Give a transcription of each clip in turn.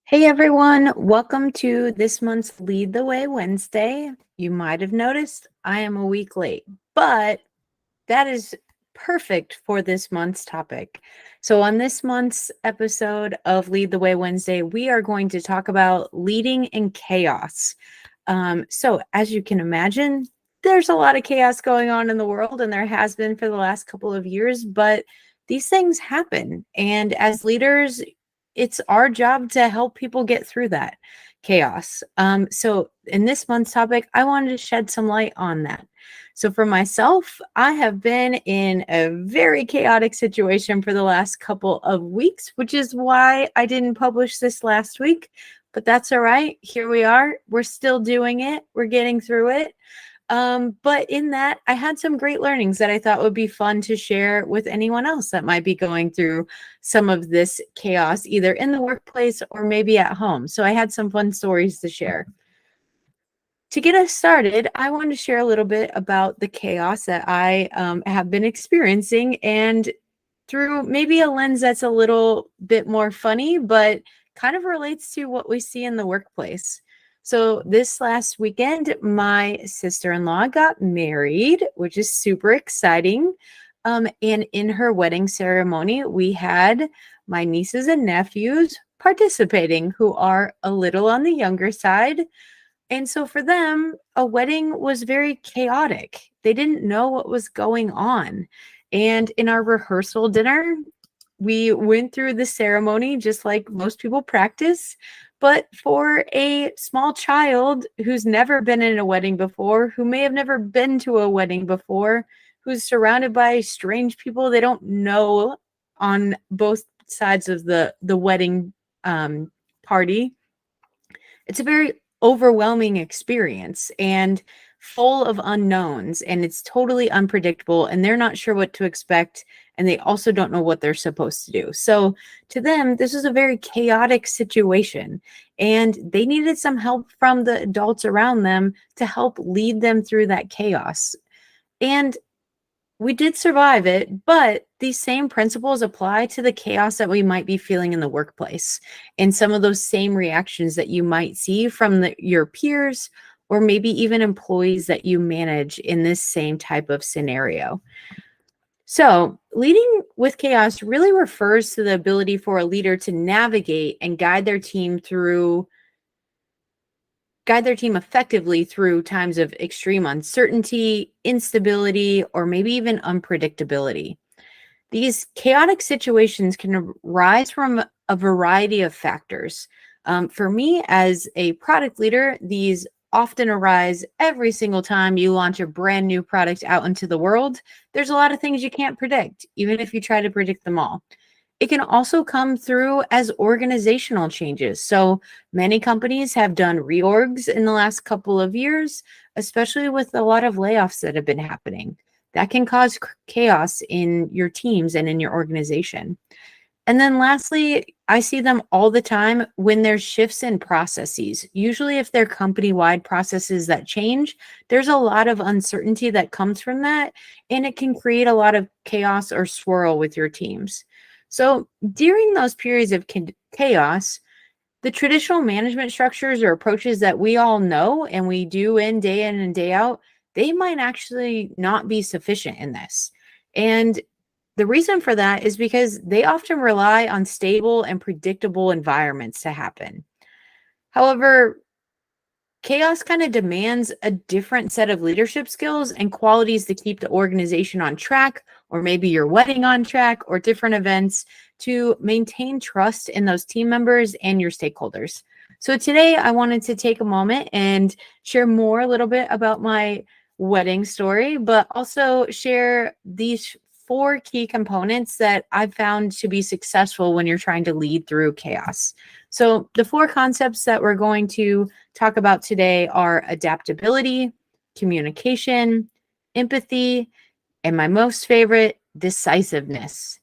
Hey everyone, welcome to this month's Lead the Way Wednesday. You might have noticed I am a week late, but that is perfect for this month's topic. So, on this month's episode of Lead the Way Wednesday, we are going to talk about leading in chaos. So, as you can imagine, there's a lot of chaos going on in the world, and there has been for the last couple of years, but these things happen. And as leaders, it's our job to help people get through that chaos. So, in this month's topic, I wanted to shed some light on that. So, for myself, I have been in a very chaotic situation for the last couple of weeks, which is why I didn't publish this last week. But that's all right. Here we are. We're still doing it. We're getting through it. But in that, I had some great learnings that I thought would be fun to share with anyone else that might be going through some of this chaos, either in the workplace or maybe at home. So I had some fun stories to share. To get us started, I want to share a little bit about the chaos that I have been experiencing, and through maybe a lens that's a little bit more funny, but kind of relates to what we see in the workplace. So, this last weekend, my sister in law got married, which is super exciting. And in her wedding ceremony, we had my nieces and nephews participating who are a little on the younger side. And so for them, a wedding was very chaotic. They didn't know what was going on. And in our rehearsal dinner, we went through the ceremony just like most people practice. But for a small child who's never been in a wedding before, who may have never been to a wedding before, who's surrounded by strange people they don't know on both sides of the wedding party, it's a very overwhelming experience and full of unknowns, and it's totally unpredictable, and they're not sure what to expect, and they also don't know what they're supposed to do. So to them, this is a very chaotic situation, and they needed some help from the adults around them to help lead them through that chaos. And we did survive it, but these same principles apply to the chaos that we might be feeling in the workplace, and some of those same reactions that you might see from your peers or maybe even employees that you manage in this same type of scenario. So, leading with chaos really refers to the ability for a leader to navigate and guide their team effectively through times of extreme uncertainty, instability, or maybe even unpredictability. These chaotic situations can arise from a variety of factors. For me, as a product leader, these often arise every single time you launch a brand new product out into the world. There's a lot of things you can't predict, even if you try to predict them all. It can also come through as organizational changes. So many companies have done reorgs in the last couple of years, especially with a lot of layoffs that have been happening. That can cause chaos in your teams and in your organization. And then lastly, I see them all the time when there's shifts in processes. Usually, if they're company wide processes that change, there's a lot of uncertainty that comes from that, and it can create a lot of chaos or swirl with your teams. So, during those periods of chaos, the traditional management structures or approaches that we all know and we do in and day out, they might actually not be sufficient in this. And the reason for that is because they often rely on stable and predictable environments to happen. However, chaos kind of demands a different set of leadership skills and qualities to keep the organization on track, or maybe your wedding on track, or different events to maintain trust in those team members and your stakeholders. So today I wanted to take a moment and share more a little bit about my wedding story, but also share these 4 key components that I've found to be successful when you're trying to lead through chaos. So the 4 concepts that we're going to talk about today are adaptability, communication, empathy, and my most favorite, decisiveness.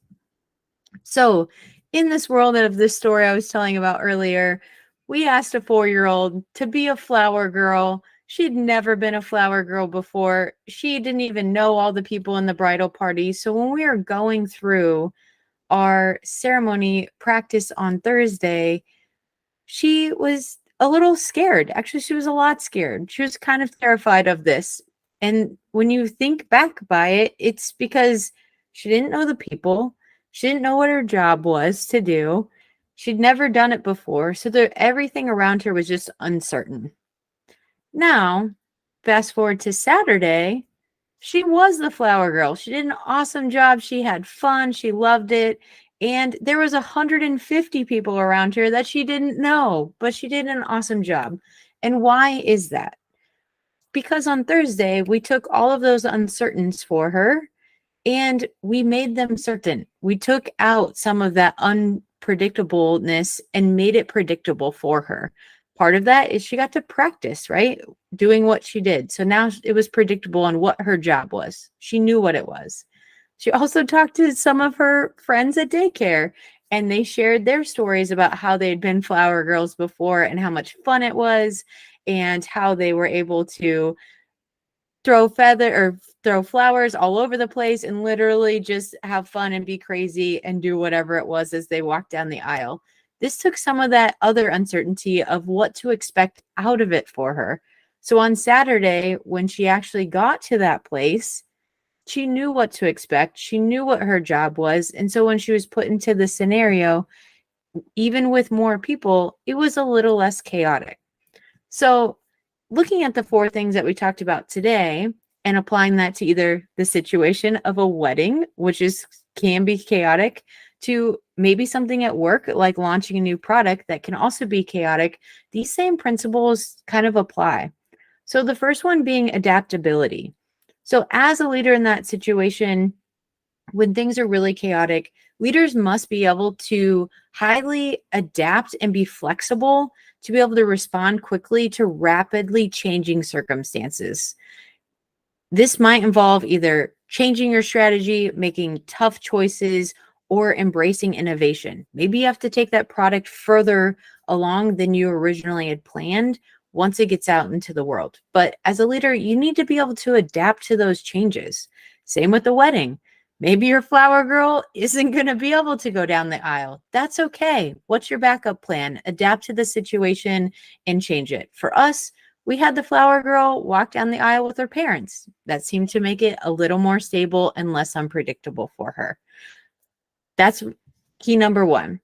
So, in this world of this story I was telling about earlier, we asked a 4-year-old to be a flower girl. She'd never been a flower girl before. She didn't even know all the people in the bridal party. So, when we were going through our ceremony practice on Thursday, she was a little scared. Actually, she was a lot scared. She was kind of terrified of this. And when you think back by it, it's because she didn't know the people. She didn't know what her job was to do. She'd never done it before. So everything around her was just uncertain. Now, fast forward to Saturday, she was the flower girl. She did an awesome job. She had fun. She loved it. And there was 150 people around her that she didn't know, but she did an awesome job. And why is that? Because on Thursday, we took all of those uncertains for her and we made them certain. We took out some of that unpredictableness and made it predictable for her. Part of that is she got to practice, right? Doing what she did. So now it was predictable on what her job was. She knew what it was. She also talked to some of her friends at daycare, and they shared their stories about how they'd been flower girls before and how much fun it was and how they were able to throw flowers all over the place and literally just have fun and be crazy and do whatever it was as they walked down the aisle. This took some of that other uncertainty of what to expect out of it for her. So on Saturday, when she actually got to that place, she knew what to expect. She knew what her job was. And so when she was put into the scenario, even with more people, it was a little less chaotic. So looking at the 4 things that we talked about today and applying that to either the situation of a wedding, which can be chaotic, to maybe something at work, like launching a new product that can also be chaotic, these same principles kind of apply. So the first one being adaptability. So as a leader in that situation, when things are really chaotic, leaders must be able to highly adapt and be flexible to be able to respond quickly to rapidly changing circumstances. This might involve either changing your strategy, making tough choices, or embracing innovation. Maybe you have to take that product further along than you originally had planned once it gets out into the world. But as a leader, you need to be able to adapt to those changes. Same with the wedding. Maybe your flower girl isn't going to be able to go down the aisle. That's okay. What's your backup plan? Adapt to the situation and change it. For us, we had the flower girl walk down the aisle with her parents. That seemed to make it a little more stable and less unpredictable for her. That's key number 1.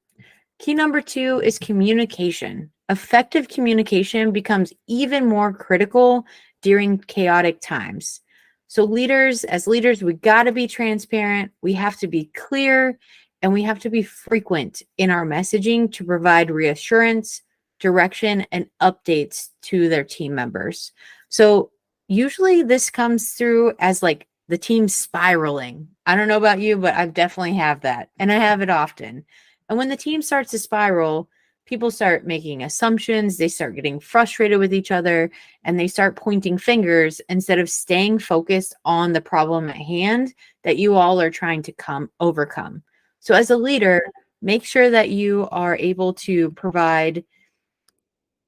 Key number 2 is communication. Effective communication becomes even more critical during chaotic times. So as leaders, we got to be transparent, we have to be clear, and we have to be frequent in our messaging to provide reassurance, direction, and updates to their team members. So usually this comes through as like the team spiraling. I don't know about you, but I definitely have that, and I have it often. And when the team starts to spiral, people start making assumptions, they start getting frustrated with each other, and they start pointing fingers instead of staying focused on the problem at hand that you all are trying to overcome. So as a leader, make sure that you are able to provide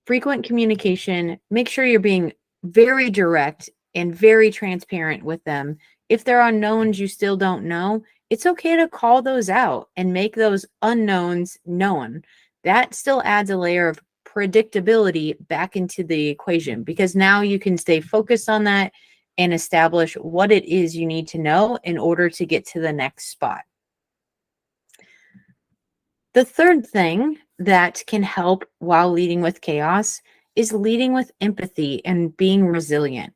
frequent communication. Make sure you're being very direct and very transparent with them. If there are unknowns you still don't know, it's okay to call those out and make those unknowns known. That still adds a layer of predictability back into the equation because now you can stay focused on that and establish what it is you need to know in order to get to the next spot. The third thing that can help while leading with chaos is leading with empathy and being resilient.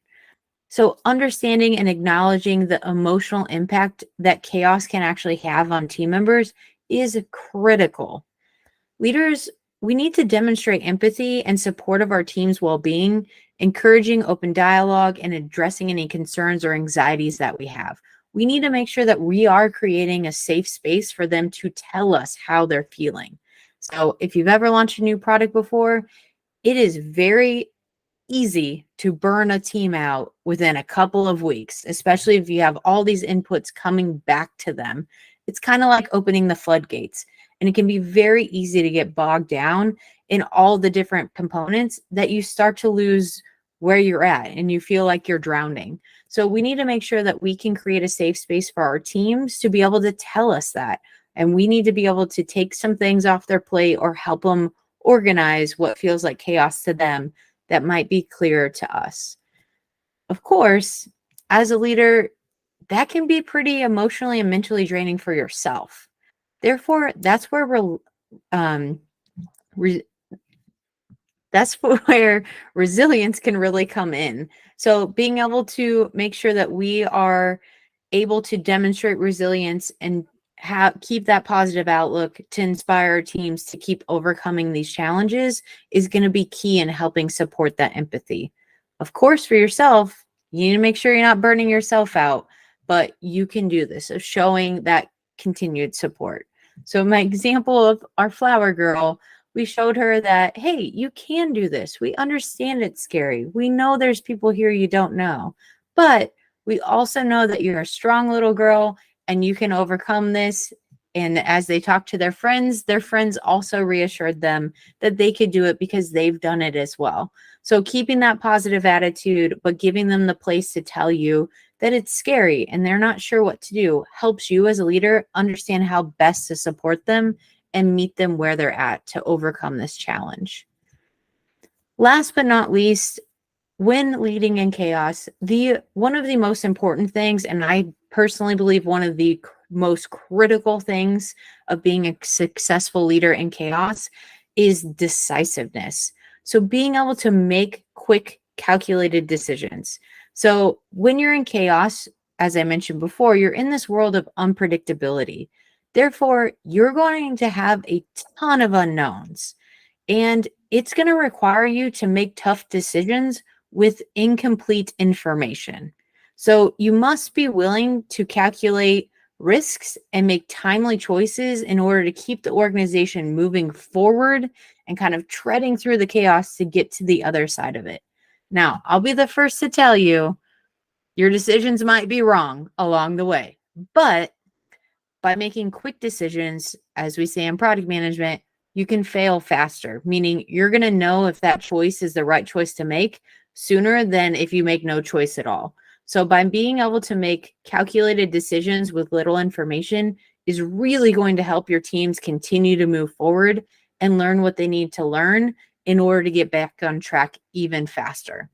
So understanding and acknowledging the emotional impact that chaos can actually have on team members is critical. Leaders, we need to demonstrate empathy and support of our team's well-being, encouraging open dialogue and addressing any concerns or anxieties that we have. We need to make sure that we are creating a safe space for them to tell us how they're feeling. So if you've ever launched a new product before, it is very easy to burn a team out within a couple of weeks, especially if you have all these inputs coming back to them. It's kind of like opening the floodgates, and it can be very easy to get bogged down in all the different components that you start to lose where you're at and you feel like you're drowning. So we need to make sure that we can create a safe space for our teams to be able to tell us that. And we need to be able to take some things off their plate or help them organize what feels like chaos to them that might be clearer to us. Of course, as a leader, that can be pretty emotionally and mentally draining for yourself. Therefore, um, re- that's where resilience can really come in. So being able to make sure that we are able to demonstrate resilience and keep that positive outlook to inspire our teams to keep overcoming these challenges is going to be key in helping support that empathy. Of course, for yourself, you need to make sure you're not burning yourself out, but you can do this of showing that continued support. So my example of our flower girl, we showed her that, hey, you can do this. We understand it's scary. We know there's people here you don't know, but we also know that you're a strong little girl and you can overcome this. And as they talked to their friends also reassured them that they could do it because they've done it as well. So keeping that positive attitude, but giving them the place to tell you that it's scary and they're not sure what to do helps you as a leader understand how best to support them and meet them where they're at to overcome this challenge. Last but not least, when leading in chaos, one of the most important things, and I personally believe one of the most critical things of being a successful leader in chaos is decisiveness. So being able to make quick, calculated decisions. So when you're in chaos, as I mentioned before, you're in this world of unpredictability. Therefore, you're going to have a ton of unknowns. And it's going to require you to make tough decisions with incomplete information. So you must be willing to calculate risks and make timely choices in order to keep the organization moving forward and kind of treading through the chaos to get to the other side of it. Now, I'll be the first to tell you your decisions might be wrong along the way, but by making quick decisions, as we say in product management, you can fail faster, meaning you're going to know if that choice is the right choice to make sooner than if you make no choice at all. So by being able to make calculated decisions with little information is really going to help your teams continue to move forward and learn what they need to learn in order to get back on track even faster.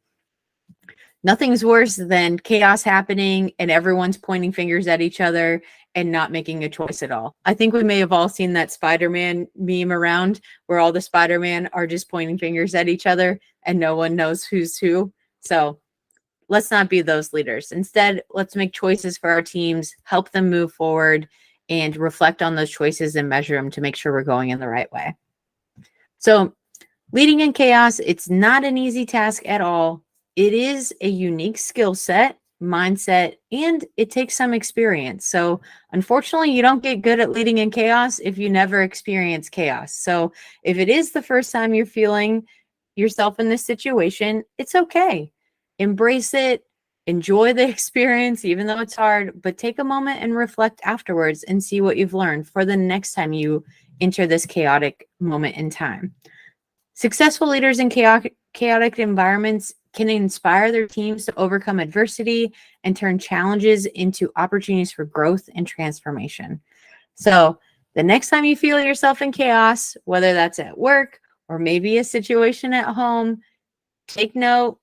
Nothing's worse than chaos happening and everyone's pointing fingers at each other and not making a choice at all. I think we may have all seen that Spider-Man meme around where all the Spider-Man are just pointing fingers at each other and no one knows who's who. So let's not be those leaders. Instead, let's make choices for our teams, help them move forward, and reflect on those choices and measure them to make sure we're going in the right way. So leading in chaos, it's not an easy task at all. It is a unique skill set, mindset, and it takes some experience. So unfortunately, you don't get good at leading in chaos if you never experience chaos. So if it is the first time you're feeling yourself in this situation, it's okay. Embrace it, enjoy the experience, even though it's hard, but take a moment and reflect afterwards and see what you've learned for the next time you enter this chaotic moment in time. Successful leaders in chaotic environments can inspire their teams to overcome adversity and turn challenges into opportunities for growth and transformation. So the next time you feel yourself in chaos, whether that's at work or maybe a situation at home, take note,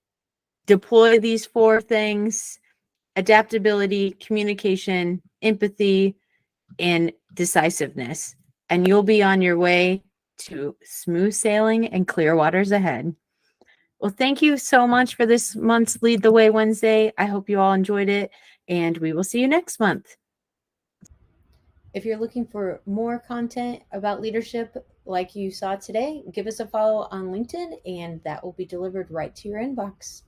deploy these 4 things: adaptability, communication, empathy, and decisiveness, and you'll be on your way to smooth sailing and clear waters ahead. Well, thank you so much for this month's Lead the Way Wednesday. I hope you all enjoyed it, and we will see you next month. If you're looking for more content about leadership like you saw today, give us a follow on LinkedIn, and that will be delivered right to your inbox.